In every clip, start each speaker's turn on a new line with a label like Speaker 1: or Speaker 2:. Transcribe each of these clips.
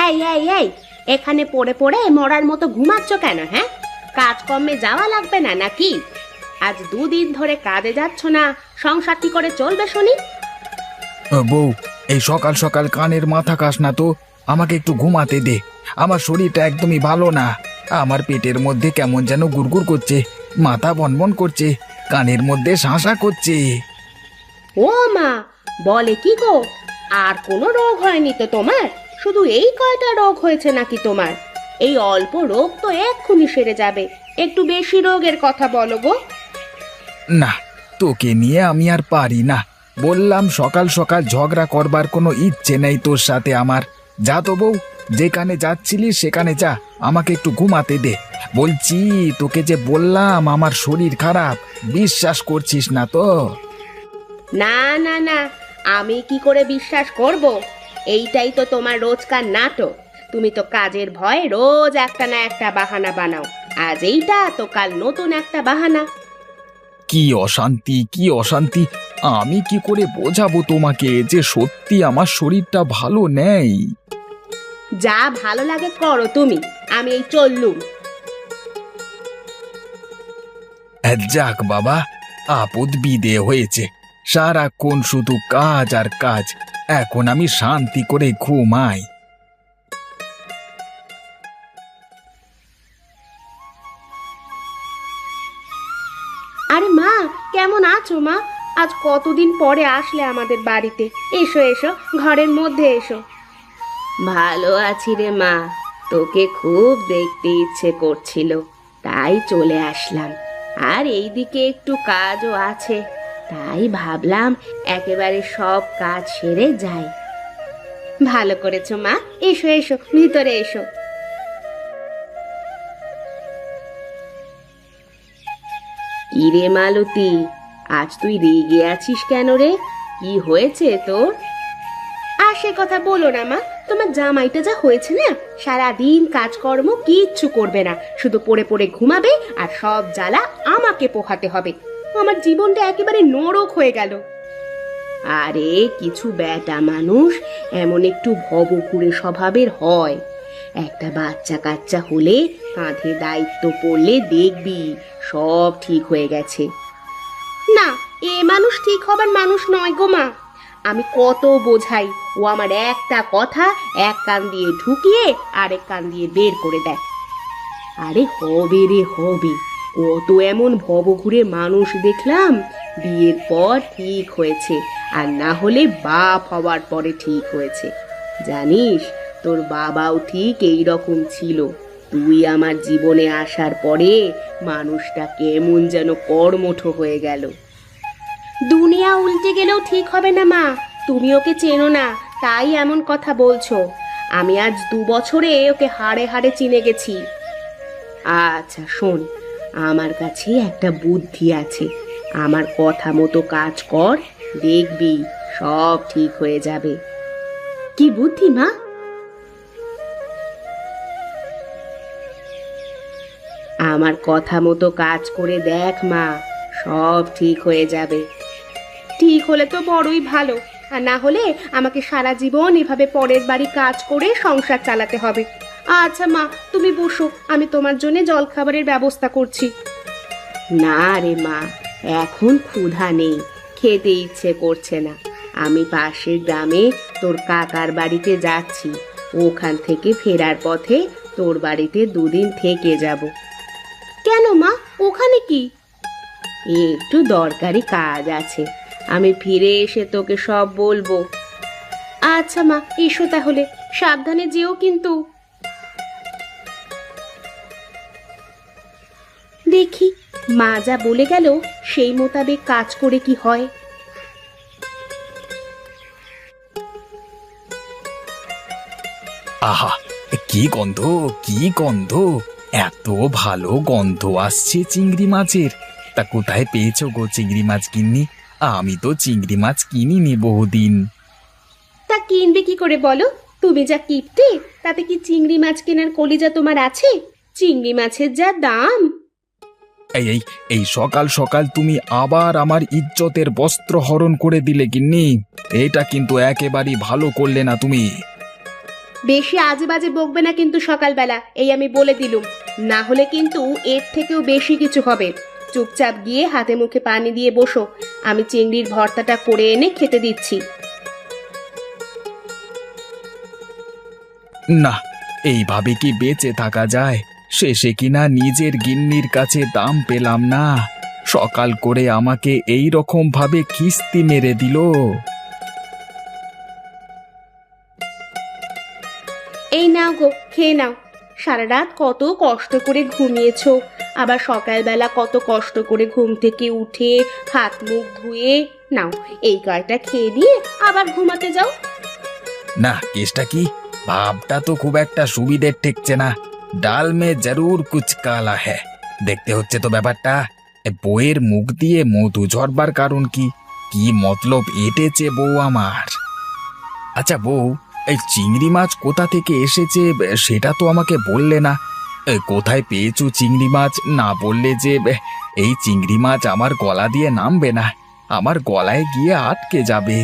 Speaker 1: এই এই এই, এখানে পড়ে পড়ে মরার মতো ঘুমাচ্ছ কেন? হ্যাঁ, কাজকর্মে যাওয়া লাগবে না নাকি? আজ 2 দিন ধরে কাজে যাচ্ছ না, সংসার কি করে চলবে শুনি?
Speaker 2: বউ, এই সকাল সকাল কানের মাথা কাস না তো, আমাকে একটু ঘুমাতে দে। আমার শরীরটা একদমই ভালো না। আমার পেটের মধ্যে কেমন যেন গুড়গুড় করছে, মাথা বনবন করছে, কানের মধ্যে শাঁসা করছে।
Speaker 1: ও মা, বলে কি গো? আর কোনো রোগ হয়নি তো তোমার? শুধু এই কয়টা রোগ হয়েছে নাকি তোমার? এই অল্প রোগ তো এক্ষুনি সেরে যাবে, একটু বেশি রোগের কথা বলো গো।
Speaker 2: না, তোকে নিয়ে আমি আর পারি না। বললাম সকাল সকাল ঝগড়া করবার কোনো ইচ্ছে নেই তোর সাথে আমার। যা তো বউ, যেখানে যাচ্ছিলিস সেখানে যা, আমাকে একটু ঘুমাতে দে। বলছি তোকে যে বললাম আমার শরীর খারাপ, বিশ্বাস করছিস না তো?
Speaker 1: না না না, আমি কি করে বিশ্বাস করব? এইটাই তো তোমার রোজকার নাটক। তুমি তো কাজের ভয়ে রোজ একটা না একটা বাহানা বানাও। আজ এইটা তো কাল নতুন একটা বাহানা।
Speaker 2: কি অশান্তি, কি অশান্তি! আমি কি করে বোঝাবো তোমাকে যে সত্যি আমার শরীরটা ভালো নেই?
Speaker 1: যা ভালো লাগে করো তুমি, আমি এই চললুম।
Speaker 2: যাক বাবা, আপদ বিদে হয়েছে। সারাক্ষণ শুধু কাজ আর কাজ। এখন আমি শান্তি করে ঘুমাই।
Speaker 1: আরে মা, কেমন আছো মা? আজ কতদিন পরে আসলে আমাদের বাড়িতে। এসো এসো, ঘরের মধ্যে এসো। ভালো আছি রে মা, তোকে খুব দেখতে ইচ্ছে করছিল, তাই চলে আসলাম। আর এইদিকে একটু কাজও আছে, তাই ভাবলাম একেবারে সব কাজ সেরে যাই। ভালো করেছো মা, এসো এসো, ভিতরে এসো। ইরে মালতী, আজ তুই রেগে আছিস কেন রে? কি হয়েছে তোর? আর সে কথা বলো না মা, তোমার জামাইটা যা হয়েছে না, সারাদিন কাজকর্ম কিচ্ছু করবে না, শুধু পড়ে পড়ে ঘুমাবে আর সব জ্বালা আমাকে পোহাতে হবে। আমার জীবনটা একেবারে নরক হয়ে গেল। আরে কিছু বেটা মানুষ এমন একটু ভবঘুরে স্বভাবের হয়। একটা বাচ্চা কাচ্চা হলে কাঁধে দায়িত্ব পড়লে দেখবি সব ঠিক হয়ে গেছে। না, এ মানুষ ঠিক হবার মানুষ নয় গো মা। আমি কত বোঝাই, ও আমার একটা কথা এক কান দিয়ে ঢুকিয়ে আরেক কান দিয়ে বের করে দেয়। আরে হবে রে হবে, কত এমন ভবঘুরে মানুষ দেখলাম, বিয়ের পর ঠিক হয়েছে, আর না হলে বাপ হওয়ার পরে ঠিক হয়েছে। জানিস, তোর বাবাও ঠিক এই রকম ছিল। তুই আমার জীবনে আসার পরে মানুষটা কেমন যেন কর্মঠ হয়ে গেল। দুনিয়া উল্টে গেলেও ঠিক হবে না মা, তুমি ওকে চেনো না তাই এমন কথা বলছো। আমি আজ 2 বছরে ওকে হাড়ে হাড়ে চিনে গেছি। আচ্ছা শোন, আমার কাছে একটা বুদ্ধি আছে, আমার কথা মতো কাজ কর, দেখবি সব ঠিক হয়ে যাবে। কি বুদ্ধি মা? আমার কথা মতো কাজ করে দেখ মা, সব ঠিক হয়ে যাবে। ঠিক হলে তো বড়ই ভালো, আর না হলে আমাকে সারা জীবন এভাবে পরের বাড়ি কাজ করে সংসার চালাতে হবে। আচ্ছা মা, তুমি বসো, আমি তোমার জন্য জলখাবারের ব্যবস্থা করছি। না রে মা, এখন ক্ষুধা নেই, খেতে ইচ্ছে করছে না। আমি পাশের গ্রামে তোর কাকার বাড়িতে যাচ্ছি, ওখান থেকে ফেরার পথে তোর বাড়িতে 2 দিন থেকে যাব। কেন মা, ওখানে কি? একটু দরকারি কাজ আছে, আমি ফিরে এসে তোকে সব বলবো। আচ্ছা মা, এসো তাহলে, সাবধানে যেও কিন্তু। দেখি মা যা বলে গেল সেই মোতাবেক কাজ করে কি হয়।
Speaker 2: আহা, কি গন্ধ, কি গন্ধ! এত ভালো গন্ধ আসছে চিংড়ি মাছের। তা কোথায় পেয়েছো গো চিংড়ি মাছ গিন্নি? আমি তো চিংড়ি মাছ কিনিনি বহুদিন।
Speaker 1: তা কিনবে কি করে বলো? তুমি যা কিপটে, তাতে কি চিংড়ি মাছ কেনার কলিজা তোমার আছে? চিংড়ি মাছের যা দাম!
Speaker 2: এই এই এই সকাল সকাল তুমি আবার আমার ইজ্জতের বস্ত্র হরণ করে দিলে গিন্নি। এটা কিন্তু একেবারেই ভালো করলে না তুমি।
Speaker 1: বেশি আজে বাজে বকবে না কিন্তু সকালবেলা, এই আমি বলে দিলুম। না হলে কিন্তু এর থেকেও বেশি কিছু হবে। চুপচাপ গিয়ে হাতে মুখে পানি দিয়ে বসো, আমি চিংড়ির ভর্তাটা করে এনে খেতে দিচ্ছি।
Speaker 2: না, এইভাবে কি বেঁচে থাকা যায়? শেষে কিনা নিজের গিন্নির কাছে দাম পেলাম না, সকাল করে আমাকে এই রকম ভাবে খিস্তি মেরে দিল।
Speaker 1: এই নাও গো, খেয়ে নাও। সারা রাত কত কষ্ট করে ঘুমিয়েছো, আবার সকালবেলা কত কষ্ট করে ঘুম থেকে উঠে হাত মুখ ধুয়ে নাও, এই কয়টা খেয়ে দিয়ে আবার ঘুমাতে যাও।
Speaker 2: না, কেসটা কি? ভাবটা তো খুব একটা সুবিধের ঠেকছে না। ডাল মে জরুর কুছ কালা হ্যায়। দেখতে হচ্ছে তো ব্যাপারটা। বউয়ের মুখ দিয়ে মধু ঝরবার কারণ কি? কি মতলব এঁটেছে বউ আমার? আচ্ছা বউ, এই চিংড়ি মাছ কোথা থেকে এসেছে সেটা তো আমাকে বললে না। কোথায় পেয়েছো চিংড়ি মাছ না বললে যে এই চিংড়ি মাছ আমার গলা দিয়ে নামবে না, আমার গলায় গিয়ে আটকে যাবে।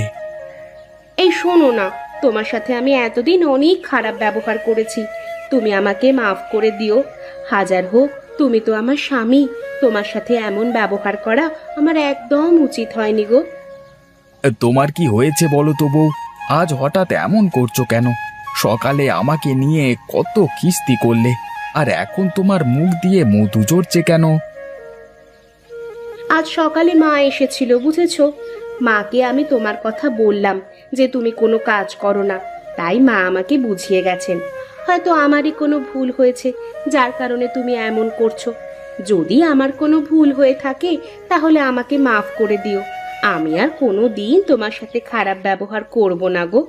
Speaker 1: এই শোনো না, তোমার সাথে আমি এতদিন অনেক খারাপ ব্যবহার করেছি, তুমি আমাকে মাফ করে দিও। হাজার হোক তুমি তো আমার স্বামী, তোমার সাথে এমন ব্যবহার করা আমার একদম উচিত হয়নি গো।
Speaker 2: তোমার কি হয়েছে বলো তো বউ? আজ হঠাৎ এমন করছো কেন? সকালে আমাকে নিয়ে কত কিস্তি করলে, আর এখন তোমার মুখ দিয়ে মধু ঝরছে কেন?
Speaker 1: আজ সকালে মা এসেছিল, বুঝেছো? মাকে আমি তোমার কথা বললাম যে তুমি কোনো কাজ করো না, তাই মা আমাকে বুঝিয়ে গেছেন। হয়তো আমারই কোনো ভুল হয়েছে, যার কারণে তুমি এমন করছো। যদি আমার কোনো ভুল হয়ে থাকে তাহলে আমাকে মাফ করে দিও, আমি আর কোনো দিন তোমার সাথে খারাপ ব্যবহার করব না গো।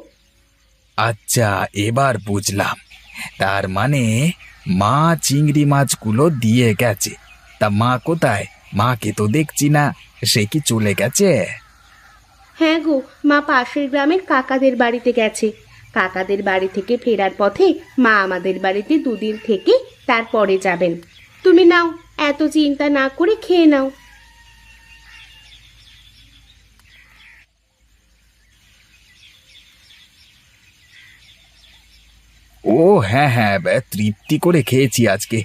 Speaker 2: আচ্ছা, এবার বুঝলাম। তার মানে মা চিংড়ি মাছগুলো দিয়ে গেছে। তা মা কোথায়? মাকে তো দেখছি না, সে কি চলে গেছে?
Speaker 1: হ্যাঁ গো, মা পাশের গ্রামের কাকাদের বাড়িতে গেছে। কাকাদের বাড়ি থেকে ফেরার পথে মা আমাদের বাড়িতে দুদিন থেকে তারপরে যাবেন। তুমি নাও, এত চিন্তা না করে খেয়ে নাও।
Speaker 2: ও হ্যাঁ হ্যাঁ, তৃপ্তি করে খেয়েছি আজকে।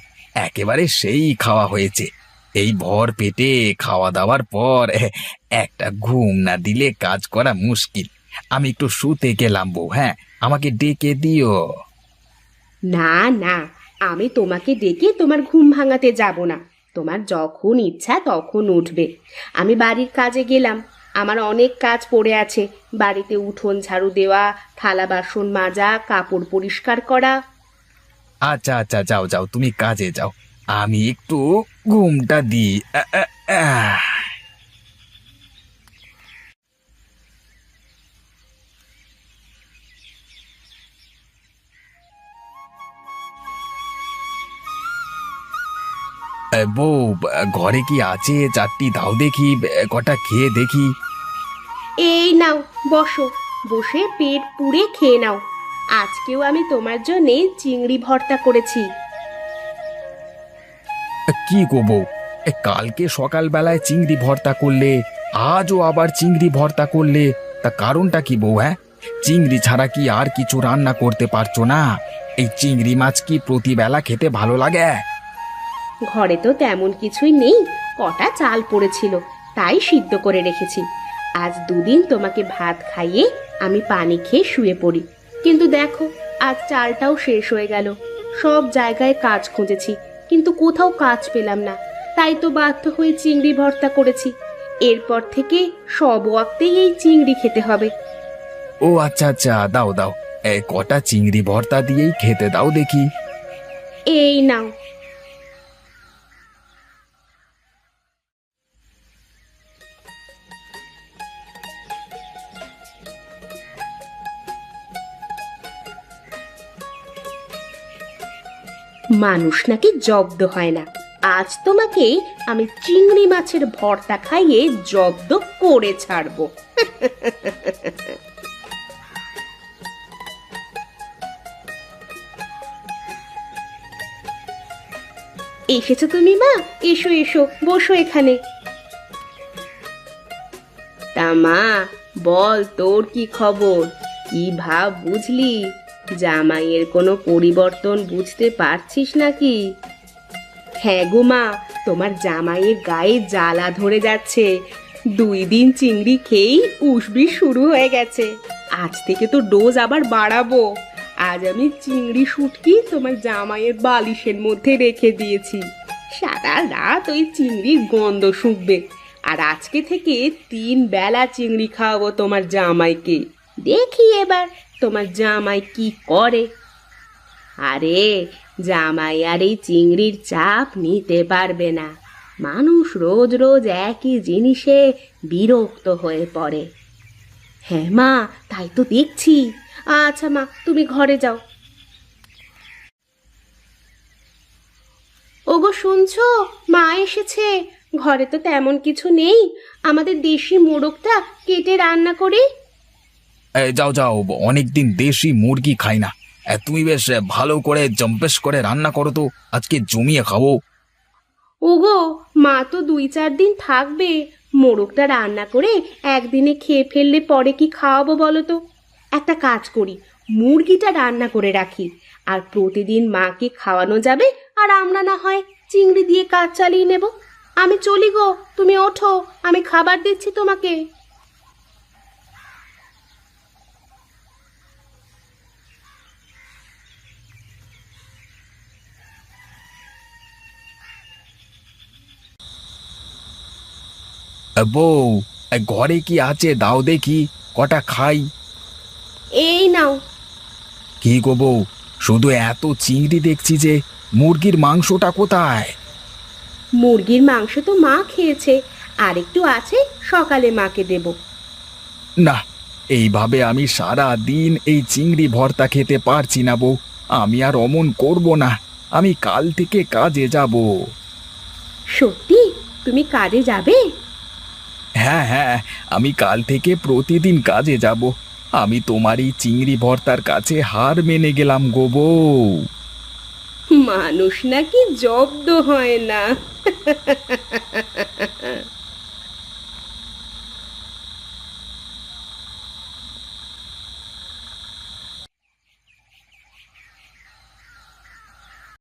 Speaker 2: একেবারে সেই খাওয়া হয়েছে। এই ভর পেটে খাওয়া দাওয়ার পর একটা ঘুম না দিলে কাজ করা মুশকিল। আমি একটু শুতে গেলাম বউ, হ্যাঁ, আমাকে ডেকে দিও।
Speaker 1: না না, আমি তোমাকে ডেকে তোমার ঘুম ভাঙাতে যাব না। তোমার যখন ইচ্ছা তখন উঠবে। আমি বাড়ির কাজে গেলাম, আমার অনেক কাজ পড়ে আছে। বাড়িতে উঠোন ঝাড়ু দেওয়া, থালা বাসন মাজা, কাপড় পরিষ্কার করা।
Speaker 2: আচ্ছা আচ্ছা, যাও যাও, তুমি কাজে যাও, আমি একটু ঘুমটা দিই। আহ। বউ, ঘরে কি আছে? চারটি দাও দেখি, কটা খেয়ে দেখি।
Speaker 1: এই নাও, বসো, বসে পেট পুড়ে খেয়ে নাও। আজকেও আমি তোমার জন্যে চিংড়ি ভর্তা করেছি।
Speaker 2: কি গো বউ, কালকে সকালবেলায় চিংড়ি ভর্তা করলে, আজও আবার চিংড়ি ভর্তা করলে, তা কারণটা কি বউ? হ্যাঁ, চিংড়ি ছাড়া কি আর কিছু রান্না করতে পারছো না? এই চিংড়ি মাছ কি প্রতিবেলা খেতে ভালো লাগে?
Speaker 1: ঘরে তো তেমন কিছুই নেই, কটা চাল পড়েছিল, তাই সিদ্ধ করে রেখেছি। আজ দুদিন তোমাকে ভাত খাইয়ে আমি পানি খেয়ে শুয়ে পড়ি, কিন্তু দেখো আজ চালটাও শেষ হয়ে গেল। সব জায়গায় কাজ খুঁজেছি, কিন্তু কোথাও কাজ পেলাম না, তাই তো বাধ্য হয়ে চিংড়ি ভর্তা করেছি। এরপর থেকে সব ওয়াক্তেই এই চিংড়ি খেতে হবে।
Speaker 2: ও আচ্ছা আচ্ছা, দাও দাও, কটা চিংড়ি ভর্তা দিয়েই খেতে দাও দেখি।
Speaker 1: এই নাও। মানুষ নাকি জব্দ হয় না, আজ তোমাকে আমি চিংড়ি মাছের ভর্তা খাইয়ে জব্দ করে ছাড়বো। এসেছো তুমি মা? এসো এসো, বসো এখানে। তা মা, বল তোর কি খবর? কি ভাব বুঝলি? জামাইয়ের কোনো পরিবর্তন বুঝতে পারছিস নাকি? হ্যাঁ গো মা, তোমার জামাইয়ের গায়ে জ্বালা ধরে যাচ্ছে। 2 দিন চিংড়ি খেয়েই উসবি শুরু হয়ে গেছে। আজ থেকে তো ডোজ আবার বাড়াবো। আজ আমি চিংড়ি শুটকি তোমার জামাইয়ের বালিশের মধ্যে রেখে দিয়েছি। সারা রাত ওই চিংড়ির গন্ধ শুঁকবে। আর আজকে থেকে 3 বেলা চিংড়ি খাওয়াবো তোমার জামাইকে। দেখি এবার তোমার জামাই কি করে। আরে জামাই আর এই চিংড়ির চাপ নিতে পারবে না। মানুষ রোজ রোজ একই জিনিসে বিরক্ত হয়ে পড়ে। হ্যাঁ মা, তাই তো দেখছি। আচ্ছা মা, তুমি ঘরে যাও। ওগো শুনছো, মা এসেছে। ঘরে তো তেমন কিছু নেই, আমাদের দেশি মোড়কটা কেটে রান্না করি।
Speaker 2: যাও যাও, অনেকদিন দেশি মুরগি খাই না। তুমি বেশ ভালো করে জম্পেশ করে রান্না করো তো, আজকে জমিয়ে খাবো।
Speaker 1: ওগো, মা তো 2-4 দিন থাকবে। মোড়কটা রান্না করে একদিনে খেয়ে ফেললে পরে কি খাওয়াবো বলো তো? একটা কাজ করি, মুরগিটা রান্না করে রাখি। আর প্রতিদিন মাকে খাওয়ানো যাবে, আর আমরা না হয় চিংড়ি দিয়ে কাজ চালিয়ে নেব। আমি চলি গো, তুমি ওঠো, আমি খাবার দিচ্ছি তোমাকে।
Speaker 2: বউ, ঘরে কি আছে দাও দেখি, কটা খাই।
Speaker 1: এই নাও।
Speaker 2: কি গো বউ, শুধু এত চিংড়ি দেখছি যে, মুরগির মাংসটা কোথায়?
Speaker 1: মুরগির মাংস তো মা খেয়েছে, আর একটু আছে, সকালে মাকে দেব।
Speaker 2: না, এইভাবে আমি সারা দিন এই চিংড়ি ভর্তা খেতে পারছি না বউ। আমি আর অমন করব না, আমি কাল থেকে কাজে যাব।
Speaker 1: সত্যি তুমি কাজে যাবে?
Speaker 2: হ্যাঁ হ্যাঁ, আমি কাল থেকে প্রতিদিন কাজে যাব। আমি তোমার এই চিংড়ি ভর্তার কাছে হার মেনে গেলাম গো বউ।
Speaker 1: মানুষ নাকি জব্দ হয় না।